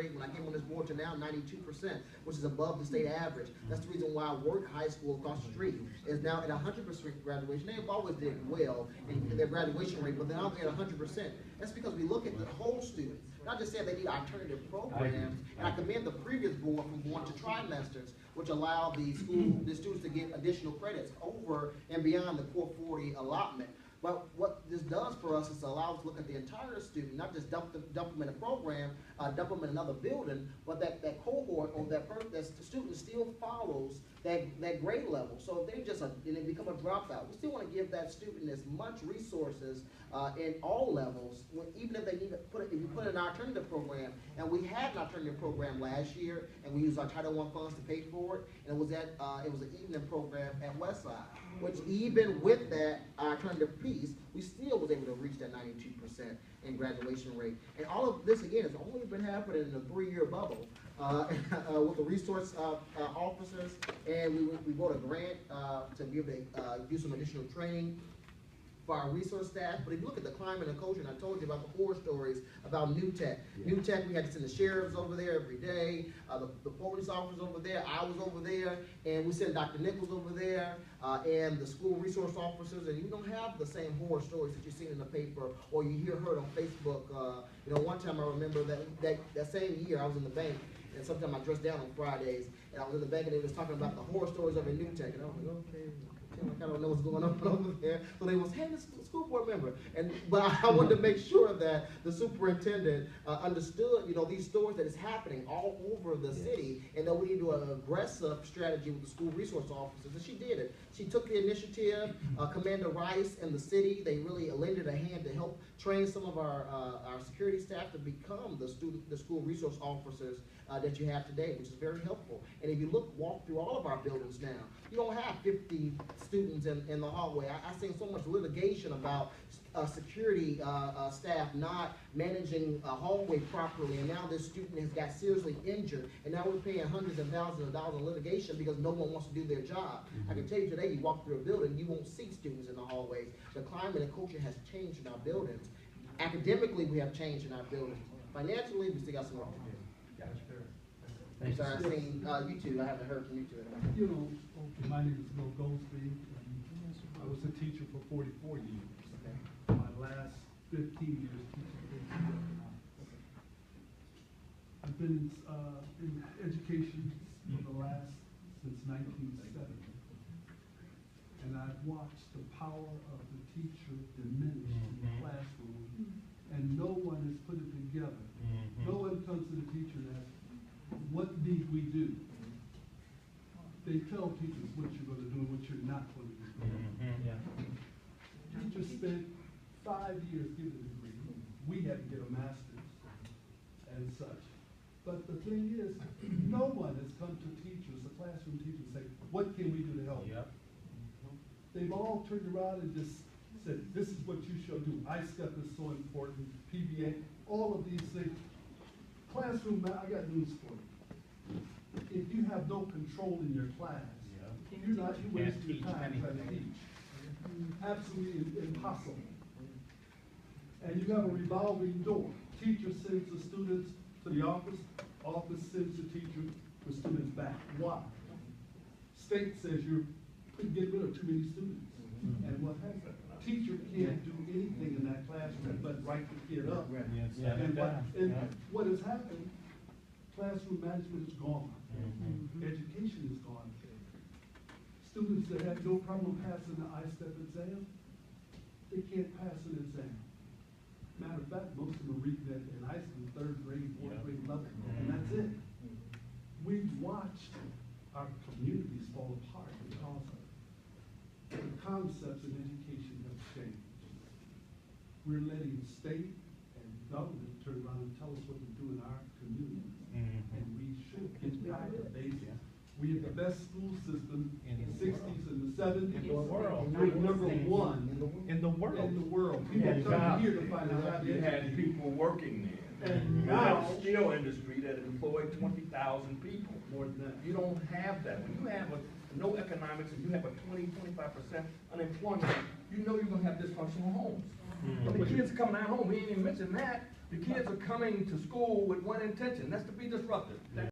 rate, when I came on this board to now, 92%, which is above the state average. That's the reason why Work High School across the street is now at 100% graduation. They've always did well in their graduation rate, but they're now at 100%. That's because we look at the whole student, not just saying they need alternative programs. And I commend the previous board from going to trimesters, which allow the students to get additional credits over and beyond the core 40 allotment. But what this does for us is allow us to look at the entire student, not just dump them in a program, dump them in another building, but that cohort or that student still follows that grade level. So if they become a dropout, we still want to give that student as much resources in all levels, even if they need to if you put in an alternative program. And we had an alternative program last year, and we used our Title I funds to pay for it. And it was an evening program at Westside, which even with that alternative piece, we still was able to reach that 92% in graduation rate. And all of this, again, has only been happening in a 3-year bubble with the resource officers. And we wrote a grant to be able to do some additional training for our resource staff. But if you look at the climate and culture, and I told you about the horror stories about New Tech. Yeah. New Tech, we had to send the sheriffs over there every day, the police officers over there, I was over there, and we sent Dr. Nichols over there, and the school resource officers, and you don't have the same horror stories that you've seen in the paper or you heard on Facebook. One time I remember that same year I was in the bank, and sometimes I dressed down on Fridays, and I was in the bank and they was talking about the horror stories of a New Tech, and I was like, okay. I don't know what's going on over there. So they was, hey, the school board member. But I wanted to make sure that the superintendent understood, these stories that is happening all over the city, and that we need to do an aggressive strategy with the school resource officers. And she did it. She took the initiative. Commander Rice and the city, they really lended a hand to help train some of our security staff to become the school resource officers that you have today, which is very helpful. And if you walk through all of our buildings now, you don't have 50 students in the hallway. I've seen so much litigation about security staff not managing a hallway properly, and now this student has got seriously injured, and now we're paying hundreds of thousands of dollars in litigation because no one wants to do their job. I can tell you today, you walk through a building, you won't see students in the hallways. The climate and culture has changed in our buildings. Academically, we have changed in our buildings. Financially, we still got some work to do. I'm sorry, I've seen you two. I haven't heard from you two. My name is Bill Goldsby. I was a teacher for 44 years. Okay. My last 15 years teaching. I've been in education since 1970. And I've watched the power of the teacher diminish in the classroom, and no one has put it together. No one comes to the teacher and asks, what need we do? They tell teachers what you're going to do and what you're not going to do. Teachers spent 5 years getting a degree. We had to get a master's and such. But the thing is, no one has come to teachers, the classroom teachers, and say, what can we do to help? They've all turned around and just said, this is what you shall do. ISTEP is so important, PBA, all of these things. Classroom, I got news for you. If you have no control in your class, you're wasting your time trying to teach. Absolutely impossible. And you have a revolving door. Teacher sends the students to the office sends the teacher the students back. Why? State says you could get rid of too many students. And what happens? Teacher can't do anything in that classroom but write the kid up. And what has happened, classroom management is gone. Education is gone. Students that have no problem passing the ISTEP exam, they can't pass an exam. Matter of fact, most of them are reading that in high school, 3rd grade, 4th grade level, and that's it. We've watched our communities fall apart because the concepts in education have changed. We're letting state and government turn around and tell us what to do in our communities. And we should get back to basics. We had the best school system in the 60s and the 70s. In the world. We're number one in the world. In the world. People come here to find out how to You had people working there. And you now, had a steel industry that employed 20,000 people. more than that. You don't have that. When you have no economics and you have a 20–25% unemployment, you know you're going to have dysfunctional homes. But the kids are coming out home, we ain't even mentioned that. The kids are coming to school with one intention, that's to be disruptive.